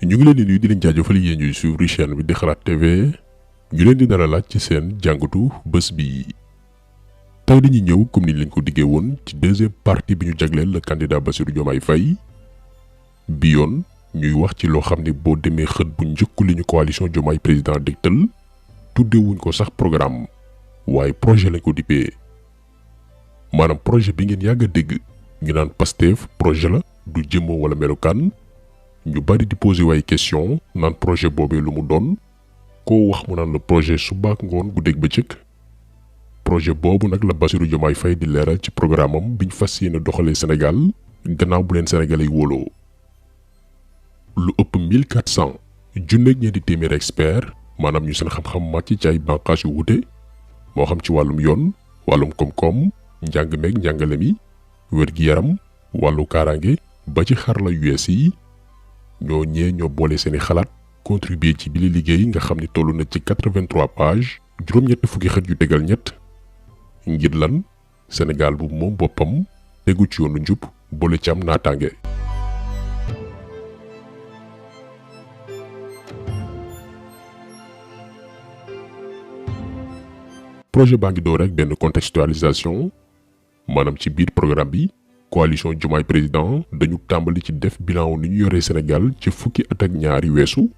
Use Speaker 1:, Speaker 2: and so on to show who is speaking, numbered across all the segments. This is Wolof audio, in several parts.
Speaker 1: ñu ngi leen di nuyu di leen jaajëfal yéen ñuy suivre chaîne bi di Xalaat TV ñu leen di dalalaat ci seen jàngatu bés bi. tey dañuy ñëw comme ni leen ko diggee woon ci deuxième partie bi ñu jagleel le candidat Bassirou Diomaye Faye bi yoon ñuy wax ci loo xam ne boo demee xët bu njëkk li ñu coalition Diomaye président dégtal tuddewuñ ko sax programme waaye projet lañ ko dippee maanaam projet bi ngeen yàgg a dégg ñu naan Pastef projet la du jëmmoo wala melokaan. ñu bari di poser way question naan projet boobee lu mu doon koo wax mu naan le projet suba ak ngoon guddeeg bëccëg projet boobu nag la Bassirou Diomaye Faye di leeral ci programme am biñ fas yéene doxalee Sénégal gannaaw bu leen Sénégalais yi wóoloo. lu ëpp 1400 junneeg ñeenti téeméeri expert maanaam ñu seen xam-xam màcc ci ay bànqaas yu wute moo xam ci wàllum yoon wàllum koom-koom njàng meeg njàngale mi wér-gi-yaram wàllu kaaraange ba ci xarala US yi. ñoo ñoo boole seeni xalaat contribuer ci bile liggéey nga xam ni toll na ci 83 pages juróom-ñetti fukki xët yu tegal ñett ngir lan Sénégal bu moom boppam tegu ci yoonu njub boole ci am naataange. projet baa ngi door rek benn contextualisation maanaam ci biir programme bi. coalition Diomaye président dañu tàmbali ci def bilan ni ñu yoree Sénégal ci fukki at ak ñaari weesu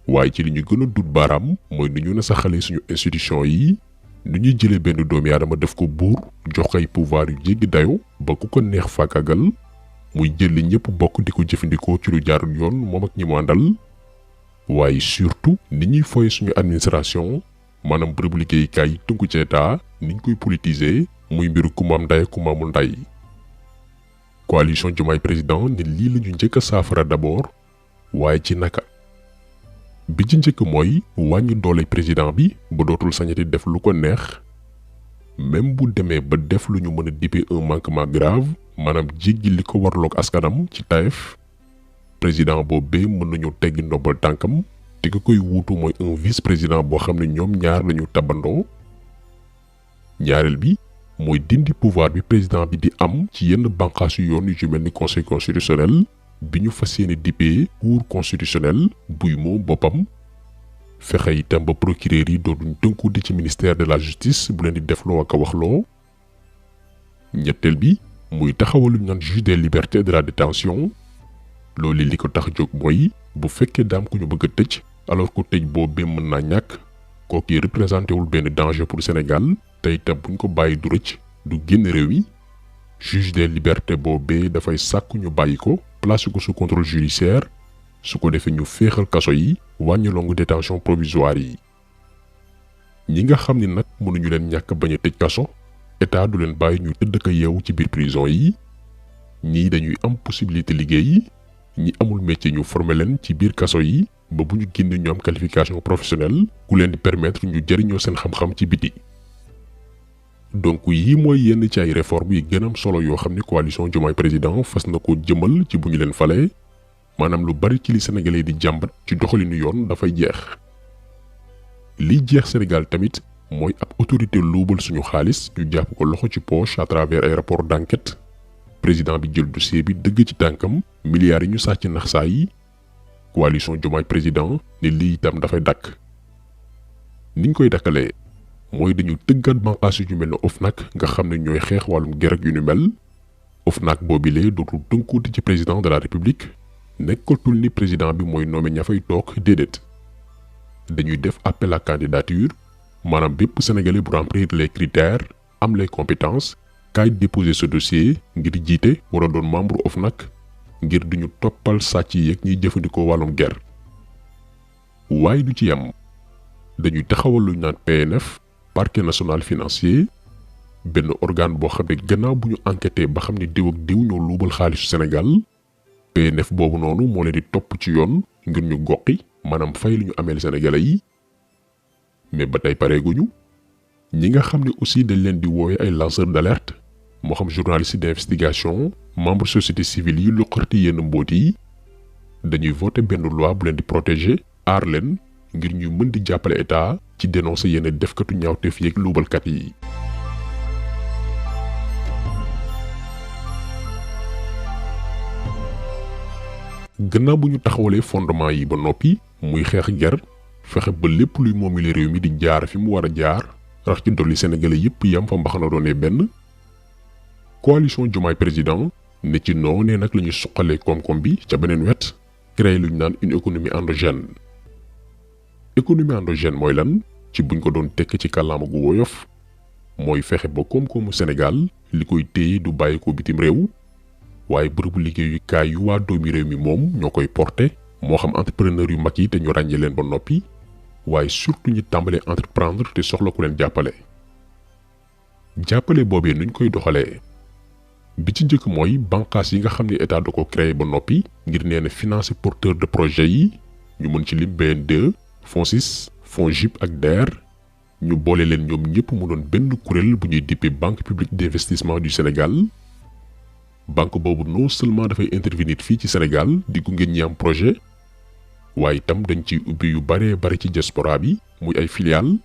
Speaker 1: waaye ci li ñu gën a dut baaraam mooy ni ñu nasaxalee suñu institution yi ni ñuy jëlee benn doomi aadama def ko buur jox ay pouvoir yu jéggi dayo ba ku ko neex faakagal muy jël li ñëpp bokk di ko jëfandikoo ci lu jaarul yoon moom ak ñi mu àndal waaye surtout ni ñuy foye suñu administration maanaam bërëbu liggéeykaay yi tënku ci état ni ñu koy politiser muy mbiru ku mu am nday ku mu amul nday. coalition Diomaye président ne lii la ñu njëkk a saafara d'abord waaye ci naka bi ci njëkk mooy wàññi doole président bi ba dootul sañati def lu ko neex même bu demee ba def lu ñu mën a dippe un manquement grave maanaam jéggi li ko warloog askanam ci tayeef président boobee mën nañu teggi ndombal tànkam te ka koy wuutu mooy un vice président boo xam ne ñoom ñaar lañu tabandoo. ñaareel bi mooy dindi pouvoir bi président bi di am ci yenn bànqaasu yoon yu ci mel ni conseil constitutionnel bi ñu fas yéene dippee cour constitutionnel buy moom boppam fexe itam ba procureur yi dootuñ tënku di ci ministère de la justice bu leen di defloo ak a waxloo. ñetteel bi muy taxawalu ñu naan juge des libertés de la détention loolu li ko tax jóg mooy bu fekkee daam ku ñu bëgg a tëj alors que tëj boobee mën naa ñàkk kooku yi représenté wul benn danger pour Sénégal. te itam buñ ko bàyyi du rëcc du génn réew yi juge des libertés boobee dafay sàkku ñu bàyyi ko placé ko sous contrôle judiciaire su ko defee ñu féexal kaso yi wàññi longue détention provisoire yi. ñi nga xam ni nag mënuñu leen ñàkk bañ a tëj kaso état du leen bàyyi ñu tëdd ka yeewu ci biir prison yi ñii dañuy am possibilité liggéey ñi amul métier ñu former leen ci biir kaso yi ba bu ñu génn ñu am qualification professionnelle ku leen di permettre ñu jëriñoo seen xam-xam ci biti. donc yi mooy yenn ci ay réformes yi gën am solo yoo xam ne coalition Diomaye président fas na ko jëmal ci bu ñu leen falee maanaam lu bari ci li Sénégalais di jàmbat ci doxalinu yoon dafay jeex. liy jeex Sénégal tamit mooy ab autorité luubal suñu xaalis ñu jàpp ko loxo ci poche à travers ay rapport d'enquête président bi jël dossier bi dëgg ci tànkam milliards yi ñu sàcc nax saa yi coalition Diomaye président ne lii itam dafay dakk. niñ koy dakkalee mooy dañu tëggaat bànqaas yu mel ne OFNAC nga xam ne ñooy xeex wàllum gerek yu ni mel OFNAC boobilee dootul tënkuuti ci président de la république nekkatul ni président bi mooy nommé ña fay toog déedéet dañuy def appel à candidature maanaam bépp sénégalais bu remplir les critères am les compétences kaay déposer ce dossier ngir jiite wala doon membre OFNAC ngir duñu toppal sàcc yeeg ñiy jëfandikoo wàllum ger. waaye du ci yam dañuy taxawal lu ñu naan PNF. parquet national financier benn organe boo xam ne gannaaw bu ñu enquêté ba xam ne diw ak diw ñoo luubal xaalisu Sénégal PNF boobu noonu moo leen di topp ci yoon ngir ñu goqi maanaam fay lu ñu ameel Sénégalais yi mais ba tey pareeguñu ñi nga xam ne aussi dañ leen di woowe ay lanceurs d'alerte moo xam journaliste d'investigation membre société civile yi luqarti yenn mbóot yi dañuy voter benn loi bu leen di protéger aar leen ngir ñu mën di jàppale état ci dénoncer yenn defkatu ñaawteef yeeg luubalkat yi. gannaaw bu ñu taxawalee fondement yi ba noppi muy xeex ger fexe ba lépp luy moomile réew mi di jaar fi mu war a jaar rax ci dolli sénégalais yépp yam fa mbaxana doonee benn coalition Diomaye président ne ci noonee nag la ñu suqalee koom-koom bi ca beneen wet créé lu ñu naan une économie endogène. économie endogène mooy lan ci buñ ko doon tekk ci kàllaama gu woyof mooy fexe ba koom-koomu Sénégal li koy téye du bàyyi ko bitim réew waaye bërëbu liggéeyukaay yu waa doomi réew mi moom ñoo koy porté moo xam entrepreneur yu mag yi te ñu ràññee leen ba noppi waaye surtout ñi tàmbalee entreprendre te soxla ku leen jàppale. jàppale boobee nuñ koy doxalee bi ci njëkk mooy bànqaas yi nga xam ne état da ko créé ba noppi ngir nee na financer porteur de projet yi ñu mën ci lim BN2 FONSIS FONGIP ak DER ñu boole leen ñoom ñëpp mu doon benn kuréel bu ñuy dippee banque publique d'investissement du Sénégal. banque boobu non seulement dafay intervenir fii ci Sénégal di gunge ñi am projet waaye itam dañ ciy ubbi yu baree bari ci diaspora bi muy ay filiale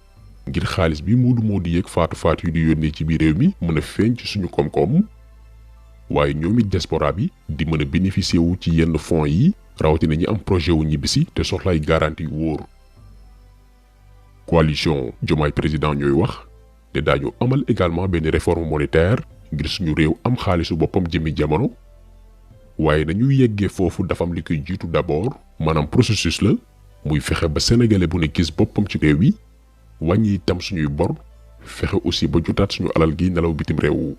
Speaker 1: ngir xaalis bi moo di yeeg faatu yu di yónnee ci biir réew mi mën a feeñ ci suñu koom-koom waaye ñoom it diaspora bi di mën a bénéficier wu ci yenn fonds yi rawatina ñi am projet wu ñibbisi te soxlaay garantie yu wóor. coalition Diomaye président ñooy wax te daañu amal également benn réforme monétaire ngir suñu réew am xaalisu boppam jëmi jamono waaye nañu yeggee foofu dafa am li koy jiitu d'abord maanaam processus la muy fexe ba sénégalais bu ne gis boppam ci réew yi wàññi itam suñuy bor fexe aussi ba jotaat suñu alal gi nelaw bitim réew.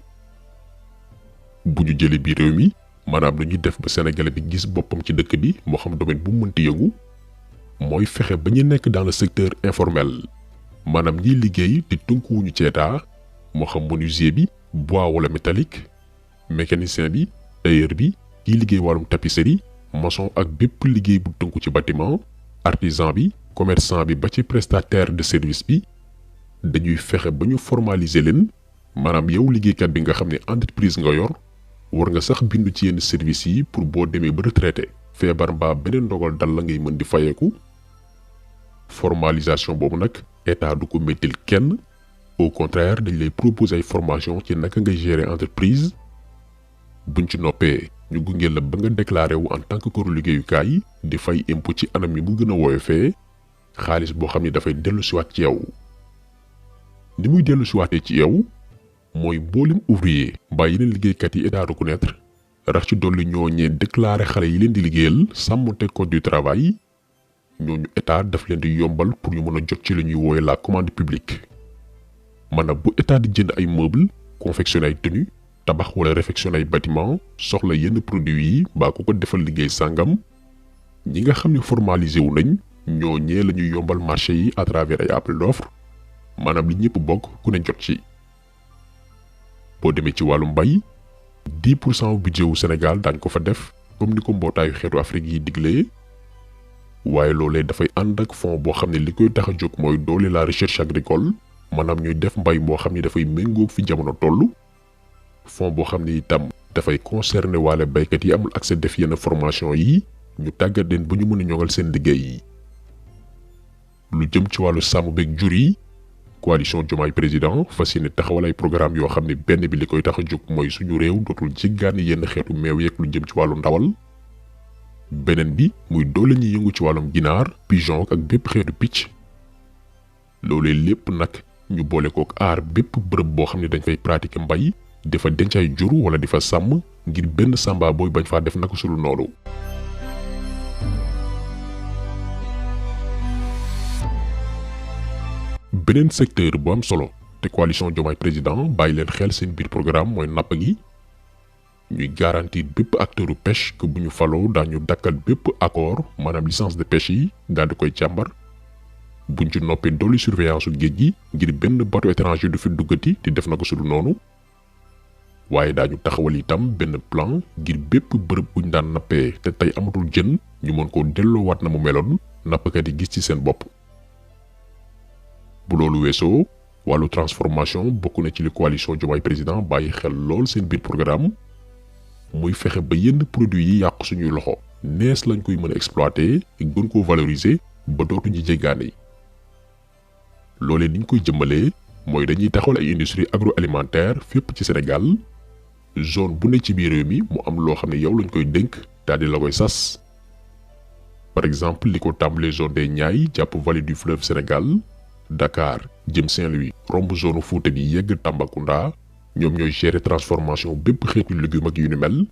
Speaker 1: bu ñu jëlee biir réew mi maanaam lu ñuy def ba sénégalais bi gis boppam ci dëkk bi moo xam domaine bu mu mënti yëngu mooy fexe ba ñu nekk dans le secteur informel maanaam ñiy liggéey te tënkuwuñu ci état moo xam menuisier bi bois wala métallique mécanicien bi tailleur bi kiy liggéey wàllum tapisserie maçon ak bépp liggéey bu tënku ci bâtiment artisan bi commerçant bi ba ci prestataire de service bi dañuy fexe ba ñu formaliser leen maanaam yow liggéeykat bi nga xam ne entreprise nga yor war nga sax bindu ci yenn service yi pour boo demee ba retraité feebar mbaa beneen ndogal dal la ngay mën di fayeeku formalisation boobu nag état du ko mettil kenn au contraire dañ lay proposer ay formation ci naka ngay gérer entreprise buñ ci noppee ñu gunge la ba nga déclaré wu en tant que këru liggéeyukaay di fay impôt ci anam yi mu gën a woyofee xaalis boo xam ne dafay dellu siwaat ci yow ni muy dellu siwaatee ci yow mooy mboolem ouvrier mbaa yeneen liggéeykat yi état reconnaître rax ci dolli ñooñee déclaré xale yi leen di liggéeyal sàmmonte code du travail ñooñu état daf leen di yombal pour ñu mën a jot ci li ñuy woowe la commande publique maanaam bu état di jënd ay meubles confectionner ay tenues tabax wala réfectionner ay bâtiment soxla yenn produits yi mbaa ku ko defal liggéey sàngam ñi nga xam ne formalisé wu nañ ñooñee la ñuy yombal marché yi à travers ay appel d'offre maanaam li ñëpp bokk ku ne jot ci. boo demee ci wàllu mbay 10% budget wu Sénégal daañ ko fa def comme ni ko mbootaayu xeetu Afrique yi diglee waaye loolee dafay ànd ak fonds boo xam ne li koy tax a jóg mooy doole la recherche agricole maanaam ñuy def mbay moo xam ne dafay méngoog fi jamono toll fonds boo xam ne itam dafay concerner waale baykat yi amul accès def yenn formation yi ñu tàggat leen ba ñu mën a ñoŋal seen liggéey yi. lu jëm ci wàllu sàmm beeg jur yi coalition Diomaye président fas yéene taxawal ay programme yoo xam ne benn bi li koy tax a jóg mooy suñu réew dootul jéggaani yenn xeetu meew yeeg lu jëm ci wàllu ndawal beneen bi muy doole ñi yëngu ci wàllum ginaar pigeon ak bépp xeetu picc loolee lépp nag ñu boole kook aar bépp bërëb boo xam ne dañ fay pratiquer mbay di fa denc ay jur wala di fa sàmm ngir benn sàmba booy bañ faa def naka sulu noonu. beneen secteur bu am solo te coalition Diomaye président bàyyi leen xel seen biir programme mooy napp gi ñuy garantir bépp acteuru pêche que bu ñu faloo daañu dakkal bépp accord maanaam licence de pêche yi daal di koy càmbar buñ ci noppee dolli surveillance géej gi ngir benn bateau étranger du fi duggati di def na ko sulu noonu waaye daañu taxawal itam benn plan ngir bépp bërëb buñ daan nappee te tey amatul jën ñu mën koo delloowaat na mu meloon nappkat yi gis ci seen bopp. bu loolu weesoo wàllu transformation bokk na ci li coalition Diomaye président bàyyi xel lool seen biir programme muy fexe ba yenn produits yi yàqu suñuy loxo nees lañ koy mën a exploiter gën koo valoriser ba dootuñu jéggaane yi. loolee niñ koy jëmmalee mooy dañuy taxawal ay industrie agroalimentaire fépp ci Sénégal zone bu ne ci biir réew mi mu am loo xam ne yow lañ koy dénk daal di la koy sas par exemple li ko tàmbalee zone des Niayes jàpp vallée du fleuve Sénégal Dakar jëm Saint-Louis romb zone Fouta bi yegg Tambacounda ñoom ñooy gérer transformation bépp xeetu légume ak yu ni mel.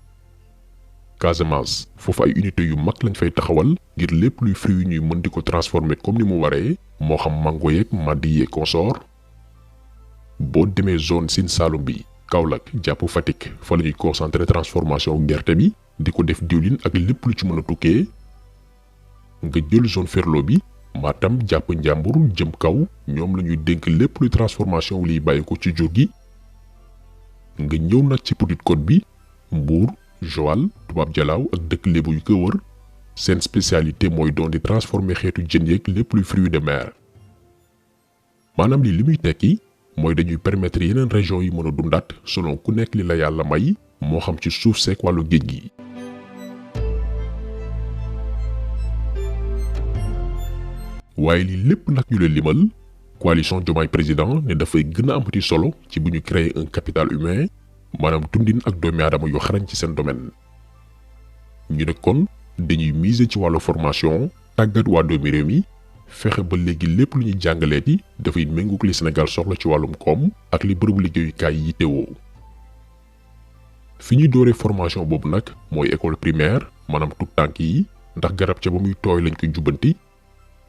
Speaker 1: Casamance foofu ay unité yu mag lañ fay taxawal ngir lépp luy fruit ñuy mën di ko transformer comme ni mu waree moo xam mango yeeg maddi yeeg consort. boo demee zone Sine Saloum bi Kaolack jàpp Fatick fa la ñuy concentrer transformation gerte bi di ko def diwlin ak lépp lu ci mën a tukkee. nga jël zone Ferlo bi Matam jàpp Njàmbur jëm kaw ñoom la ñuy dénk lépp luy transformation liy bàyyi ko ci jur gi. nga ñëw nag ci Petite Côte bi Mbour Joal Tubaab Jalaaw ak dëkk lébu yu ko wër seen spécialité mooy doon di transformer xeetu jën yeeg lépp luy fruits de mer. maanaam li muy tekki mooy dañuy permettre yeneen région yi mën a dundaat selon ku nekk li la yàlla may moo xam ci suuf seek wàllu géej gi. waaye lii lépp nag ñu leen limal coalition Diomaye président ne dafay gën a amati solo ci bu ñu créer un capital humain maanaam dundin ak doomi aadama yu xarañ ci seen domaine. ñu ne kon dañuy miser ci wàllu formation tàggat waa doomi réew mi fexe ba léegi lépp lu ñuy jàngaleeti dafay méngoog li Sénégal soxla ci wàllum koom ak li bërëbu liggéeyukaay yi teewoo. fi ñuy dooree formation boobu nag mooy école primaire maanaam tout tànk yi ndax garab ca ba muy tooy lañ koy jubbanti.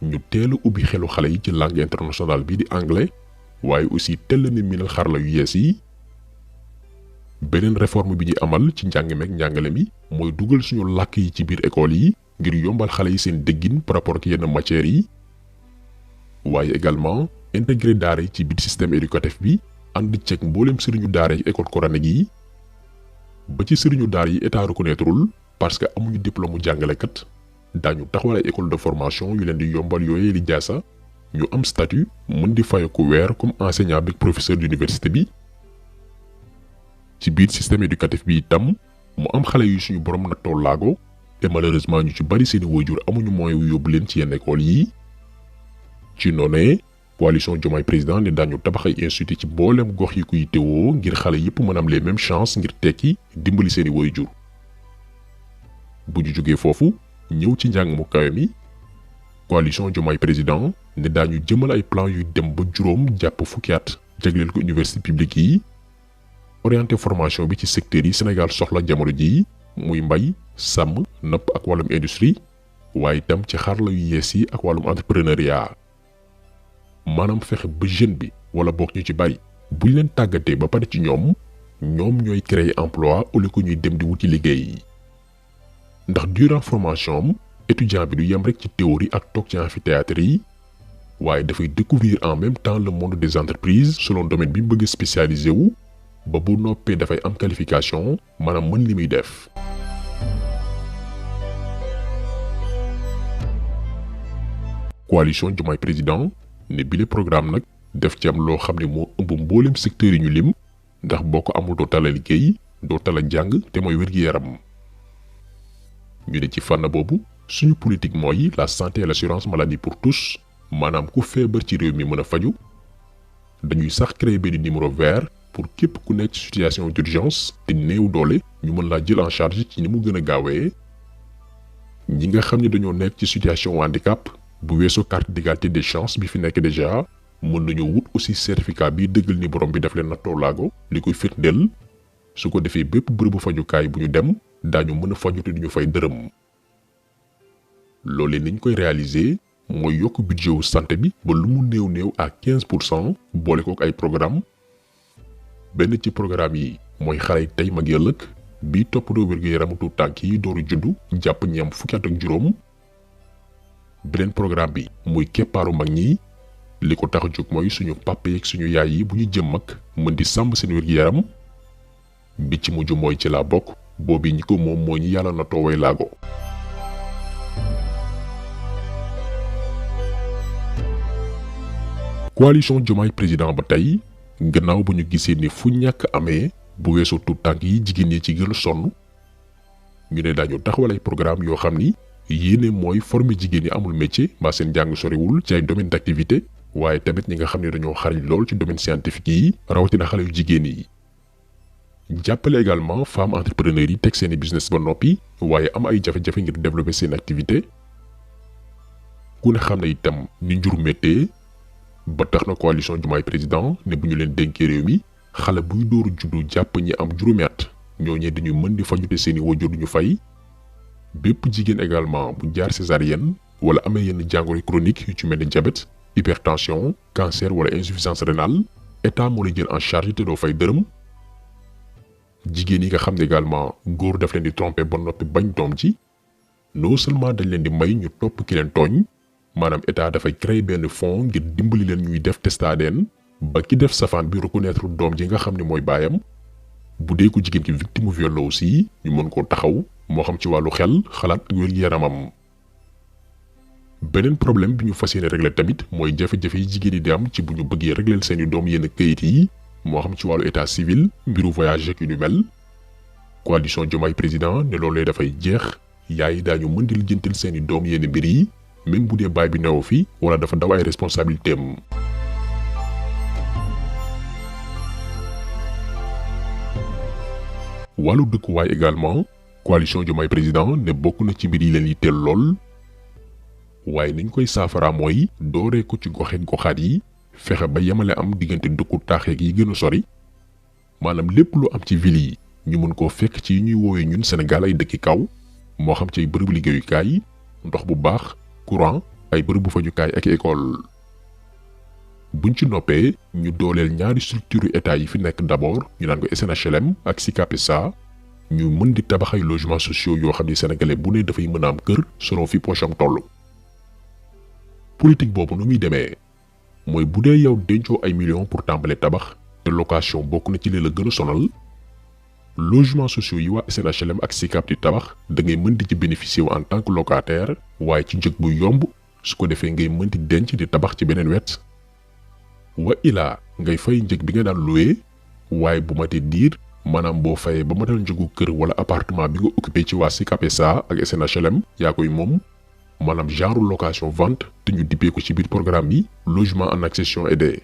Speaker 1: ñu teel a ubbi xelu xale yi ci langue internationale bi di anglais waaye aussi teel na miinal xarala yu yees yi. beneen réforme bi ñuy amal ci njàng meek njàngale mi mooy dugal suñu làkk yi ci biir école yi ngir yombal xale yi seen déggin par rapport ak yenn matières yi. waaye également intégrer daara yi ci biir système éducatif bi ànd ceeg mboolem sëriñu daara yi école coranique yi. ba ci sëriñu daara yi état reconnaîtrul parce que amuñu diplôme mu jàngalekat. daañu taxawal ay école de formation yu leen di yombal yooyee li jaasa ñu am statut mën di fayeku weer comme enseignant bi professeur d'université bi. ci biir système éducatif bi itam mu am xale yu suñu borom nattoo laago te malheureusement ñu ci bari seeni waajur amuñu moyen wu yóbbu leen ci yenn école yi. ci noonee coalition Diomaye président ne daañu tabax ay institut ci mboolem gox yi kuy teewoo ngir xale yépp mën am les mêmes chances ngir tekki dimbali seeni waajur. bu ñu jógee foofu ñëw ci njàng mu kawe mi coalition Diomaye président ne daañu jëmal ay plan yuy dem ba juróom jàpp fukki at jagleel ko université publique yi orienté formation bi ci secteur yi Sénégal soxla jamono ji muy mbay sàmm napp ak wàllum industrie waaye itam ci xarala yu yees yi ak wàllum entrepreneuriat. maanaam fexe ba jeune bi wala bokk ñu ci bari buñ leen tàggatee ba pare ci ñoom ñooy créer emploi au lieu que ñuy dem di wuti liggéey. ndax durant formation am étudiant bi du yem rek ci théorie ak toog ci amphithéâtre yi waaye dafay découvrir en même temps le monde des entreprises selon domaine bi mu bëgg spécialisé wu ba bu noppee dafay am qualification maanaam mën li muy def. coalition Diomaye président ne bile programme nag def ci am loo xam ne moo ëmb mboolem secteur yi ñu lim ndax boo ko amul doo tala liggéey doo tala jàng te mooy wér-gi-yaram. ñu ne ci fànn boobu suñu politique mooy la santé et l'assurance maladie pour tous maanaam ku feebar ci réew mi mën a faju. dañuy sax créer benn numéro vert pour képp ku nekk ci situation d'urgence te néew doole ñu mën laa jël en charge ci ni mu gën a gaawee. ñi nga xam ne dañoo nekk ci situation handicap bu weesoo carte d'égalité des chances bi fi nekk déjà mën nañoo wut aussi certificat bi dëggal ni borom bi daf leen nattoo laago li koy firndeel su ko defee bépp bërëbu fajukaay bu ñu dem daañu mën a faju te duñu fay dërëm. loolee niñ koy réaliser mooy yokk budget wu santé bi ba lu mu néew à 15% boole kook ay programme. benn ci programme yi mooy xale tey mag ëllëg bi toppatoo wér-gu-yaramu tuut tànk yi dooru juddu jàpp ñi am fukki at ak juróom. beneen programme bi muy keppaaru mag ñi li ko tax a jóg mooy suñu papa yeeg suñu yaay yi bu ñu jëm mag mën di sàmm seen wér-gu-yaram. bi ci mujj mooy ci laa bokk boobi ñi ko moom moo ñi yàlla na toowee laago. coalition Diomaye président ba tey gannaaw ba ñu gisee ni fu ñàkk amee bu weesoo tuut tànk yi jigéen ñi ci gën a sonn ñu ne daañu taxawal ay programme yoo xam ni yéene mooy former jigéen ñi amul métier mbaa seen jàng soriwul ci ay domaine d'activité waaye tamit ñi nga xam ne dañoo xarañ lool ci domaine scientifique yi rawatina xale yu jigéen yi. jàppale également femmes entrepreneurs yi teg seeni business ba noppi waaye am ay jafe-jafe ngir développer seen activité ku ne xam ne itam ni njur méttee ba tax na coalition Diomaye président ne bu ñu leen dénkee réew mi xale buy dooru juddu jàpp ñi am juróomi at ñooñee dañuy mën di fajute seeni wajur duñu fay bépp jigéen également bu jaar césarienne wala amee yenn jàngoro chronique yu ci mel ni diabète hypertension cancer wala insuffisance rénale état moo lay jël en charge te doo fay dërëm. jigéen yi nga xam ne également góor daf leen di tromper ba noppi bañ doom ji non seulement dañ leen di may ñu topp ki leen tooñ maanaam état dafay créer benn fonds ngir dimbali leen ñuy def test ADN ba ki def safaan bi reconnaître doom ji nga xam ne mooy baayam bu dee ko jigéen ki victime viol la aussi ñu mën koo taxaw moo xam ci wàllu xel xalaat ak wér-gu-yaramam. beneen problème bi ñu fas yéene régler tamit mooy jafe-jafe yi jigéen yi di am ci bu ñu bëggee régler seeni doom yenn këyit yi moo xam ci wàllu état civil mbiru voyage ak yu ni mel. coalition Diomaye président ne loolee dafay jeex yaay yi daañu mën di lijjantil seeni doom yenn mbir yi même bu dee baay bi newu fi wala dafa daw ay responsabilité am. wàllu dëkkuwaay également coalition Diomaye président ne bokk na ci mbir yi leen yitteel lool waaye niñ koy saafara mooy dooree ko ci goxeek goxaat yi fexe ba yemale am diggante dëkku taaxeek yi gën a sori maanaam lépp lu am ci ville yi ñu mën koo fekk ci ñuy woowee ñun Sénégal ay dëkki kaw moo xam ci ay bërëbu liggéeyukaay ndox bu baax courant ay bërëbu fajukaay ak école. buñ ci noppee ñu dooleel ñaari structure état yi fi nekk d'abord ñu naan ko SNHLM ak SICAP SA ñu mën di tabax ay logements sociaux yoo xam ni sénégalais bu ne dafay mën a am kër selon fi poche am toll. politique boobu nu muy demee mooy bu dee yow dencoo ay millions pour tàmbale tabax te location bokk na ci li la gën a sonal logements sociaux yi waa SNHLM ak SICAP di tabax da ngay mën di ci bénéficier wu en tant que locataire waaye ci njëg bu yomb su ko defee ngay mën di denc di tabax ci beneen wet. wa ilaa ngay fay njëg bi nga daan loué waaye bu matee diir maanaam boo fayee ba matal njëgu kër wala appartement bi nga occupé ci waa SICAP SA ak SNHLM yaa koy moom maanaam genre location vente te ñu dippee ko ci biir programme bi logement en accession aidée.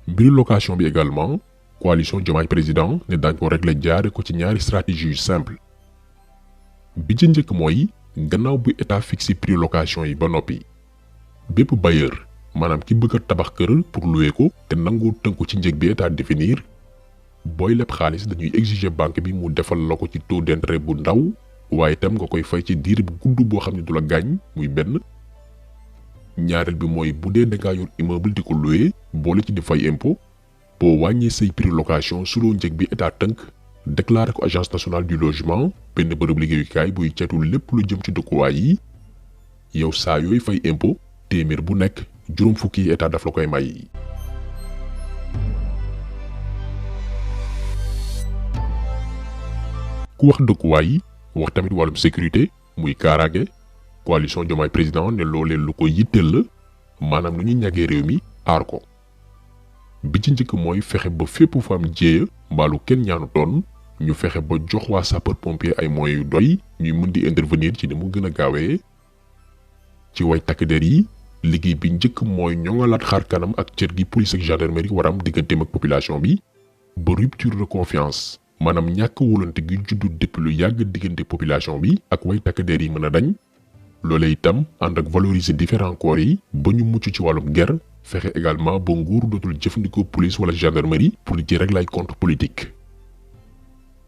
Speaker 1: mbiru location bi également coalition Diomaye président ne daañ ko régler jaare ko ci ñaari stratégie yu simple bi ci njëkk mooy gannaaw bu état fixé prix location yi ba noppi bépp bailleur maanaam ki bëgg a tabax kër pour louer ko te nangoo tënku ci njëg bi état définir booy leb xaalis dañuy exiger banque bi mu defal la ko ci taux d'intérêt bu ndaw waaye itam nga koy fay ci diir bu gudd boo xam ne du la gaañ muy benn. ñaareel bi mooy bu dee dangaa yor immeuble di ko louer boole ci di fay impôt boo wàññee say prix location suloo njëg bi état tënk déclaré ko agence nationale du logement benn bërëb liggéeyukaay buy ceytu lépp lu jëm ci dëkkuwaay yi yow saa yooyu fay impôt téeméer bu nekk juróom fukki yi état daf la koy may. ku wax dëkkuwaay wax tamit wàllum sécurité muy kaaraange coalition Diomaye président ne loolee lu ko yitteel la maanaam nu ñuy ñagee réew mi aar ko. bi ci njëkk mooy fexe ba fépp fu am jéeya mbaalu kenn ñaanu toon ñu fexe ba jox waa sapeur pompier ay moyens yu doy ñuy mën di intervenir ci ni mu gën a gaawee. ci way takk der yi liggéey bi njëkk mooy ñoŋalaat xaar kanam ak cër gi police ak gendarmerie war am digganteem ak population bi ba rupture de confiance maanaam ñàkk wóolante gi juddu depuis lu yàgg diggante population bi ak way takk der yi mën a dañ. loolee itam ànd ak valoriser différents corps yi ba ñu mucc ci wàllum guerre fexe également ba nguur dootul jëfandikoo police wala gendarmerie pour di ci régler ay compte politique.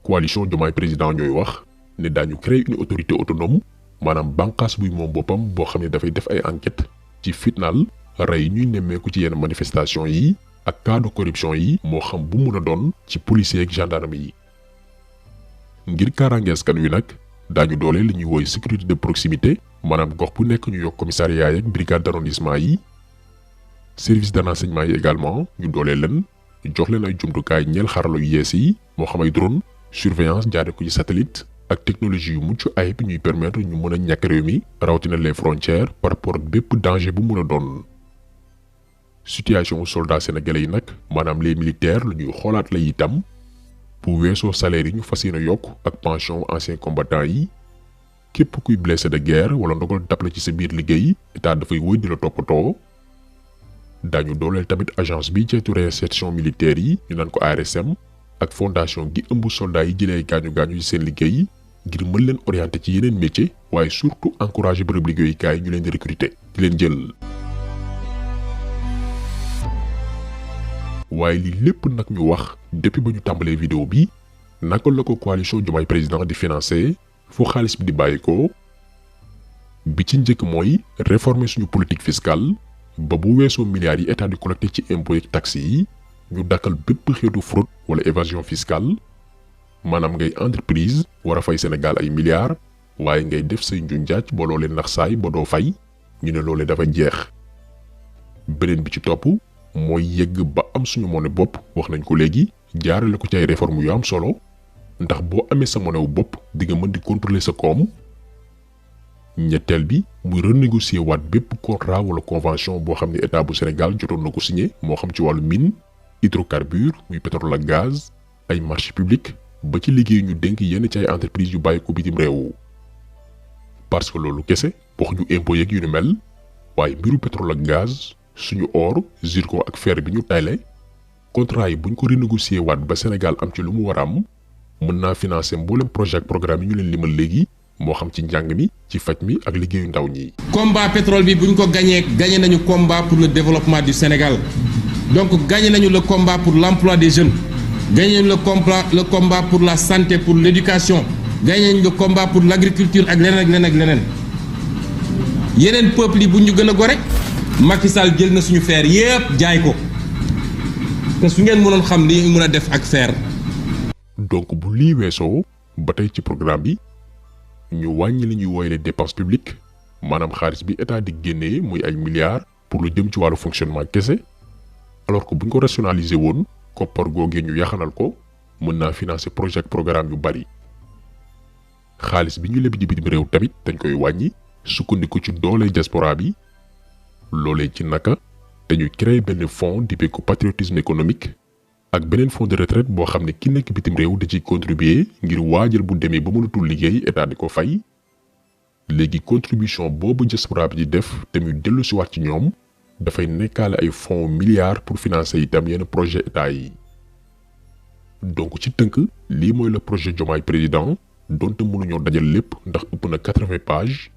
Speaker 1: coalition Diomaye président ñooy wax ne daañu créer une autorité autonome maanaam bànqaas buy moom boppam boo xam ne dafay def ay enquête ci fitnaal rey ñuy nemmeeku ci yenn manifestation yi ak cas de corruption yi moo xam bu mun a doon ci policier ak gendarme yi. ngir kaaraange askan wi nag daañu doole li ñuy woy sécurité de proximité maanaam gox bu nekk ñu yokk commissariat ak brigade d'arrondissement yi. service de renseignement yi également ñu doole leen jox leen ay jumtukaay ñeel xarala yu yees yi moo xam ay drone surveillance jaare ko ci satellite ak technologie yu mucc ayib ñuy permettre ñu mën a ñàkk réew mi rawatina les frontières par rapport ak bépp danger bu mun a doon. situation soldats sénégalais yi nag maanaam les militaires lu ñuy xoolaat la itam bu weesoo salaire yi ñu fas yéene yokk ak pension anciens combattants yi képp kuy blessé de guerre wala ndogal dab la ci sa biir liggéey état dafay wëy di la toppatoo. daañu dooleel tamit agence bi ceytu réinsertion militaire yi ñu naan ko ARSM ak fondation gi ëmb soldats yi jëlee gaañu gaañu ci seen liggéey ngir mën leen orienter ci yeneen métier waaye surtout encourager bërëb liggéeyukaay ñu leen di recruter di leen jël. waaye li lépp nag ñu wax depuis ba ñu tàmbalee vidéo bi naka la ko coalition Diomaye président di financer fu xaalis bi di bàyyikoo bi ci njëkk mooy réformer suñu politique fiscale ba bu weesoo milliards yi état di collecté ci impôts ak taxes yi ñu dakkal bépp xeetu fraude wala évasion fiscale maanaam ngay entreprise war a fay Sénégal ay milliards waaye ngay def say njuñ njaaj ba loolee nax saay ba doo fay ñu ne loolee dafa jeex. beneen bi ci topp mooy yegg ba am suñu monnaie bopp wax nañ ko léegi jaarale ko ci ay réformes yu am solo ndax boo amee sa monnaie wu bopp di nga mën di contrôler sa koom. ñetteel bi muy renégocier waat bépp contrat wala convention boo xam ne état bu Sénégal jotoon na ko signé moo xam ci wàllu mine hydrocarbure muy pétrole ak gaz ay marché public ba ci liggéey ñu dénk yenn ci ay entreprise yu bàyyi ko bitim réew. parce que loolu kese wax ñu impôt yeeg yu ni mel waaye mbiru pétrole ak gaz suñu or zircon ak fer bi ñu tayle contrat yi buñ ko renégocier waat ba Sénégal am ci lu mu war a am mën naa financer mboolem projet ak programme yi ñu leen limal léegi moo xam ci njàng mi ci faj mi ak liggéeyu ndaw ñi.
Speaker 2: combat pétrole bi buñ ko gagné nañu combat pour le développement du Sénégal donc gagné nañu le combat pour l'emploi des jeunes gagné nañu le combat pour la santé pour l'éducation gagné nañu le combat pour l'agriculture ak leneen ak leneen yeneen peuples yi bu ñu gën a gore Macky Sall jël na suñu fer yépp jaay ko te su ngeen mënoon xam li ñu mën a def ak fer.
Speaker 1: donc bu lii weesoo ba tey ci programme bi ñu wàññi li ñuy woowee dépenses publiques maanaam xaalis bi état di génnee muy ay milliards pour lu jëm ci wàllu fonctionnement kese alors que buñ ko rationaliser woon koppar googee ñu yaxanal ko mën naa financer projet ak programme yu bari. xaalis bi ñu leb ci bitim réew tamit dañ koy wàññi sukkandiku ci doole diaspora bi loolee ci naka dañuy créer benn fonds dippee ko patriotisme économique ak beneen fonds de retraite boo xam ne ki nekk bitim réew da ciy contribuer ngir waajal bu demee ba mënatul liggéey état di ko fay. léegi contribution boobu diaspora bi di def te muy dellu si waat ci ñoom dafay nekkaale ay fonds milliards pour financer itam yenn projet état yi. donc ci tënk lii mooy le projet Diomaye président donte mënuñoo dajal lépp ndax ëpp na 80 pages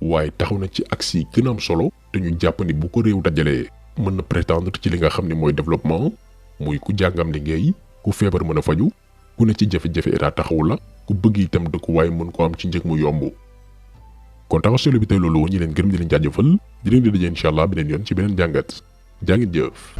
Speaker 1: waaye taxaw na ci axe yi gën a am solo te ñu jàpp ni bu ko réew dajalee mën na prétendre ci li nga xam ne mooy développement. muy ku jàngam liggéey ku feebar mën a faju ku ne ci jafe-jafe état taxawu la ku bëgg itam dëkkuwaay mën ko am ci njëg mu yomb. kon taxaw seetlu bi tey loolu ñi leen gërëm di leen jaajëfal di leen di daje incha allah beneen yoon ci beneen jàngat jaa ngeen jëf.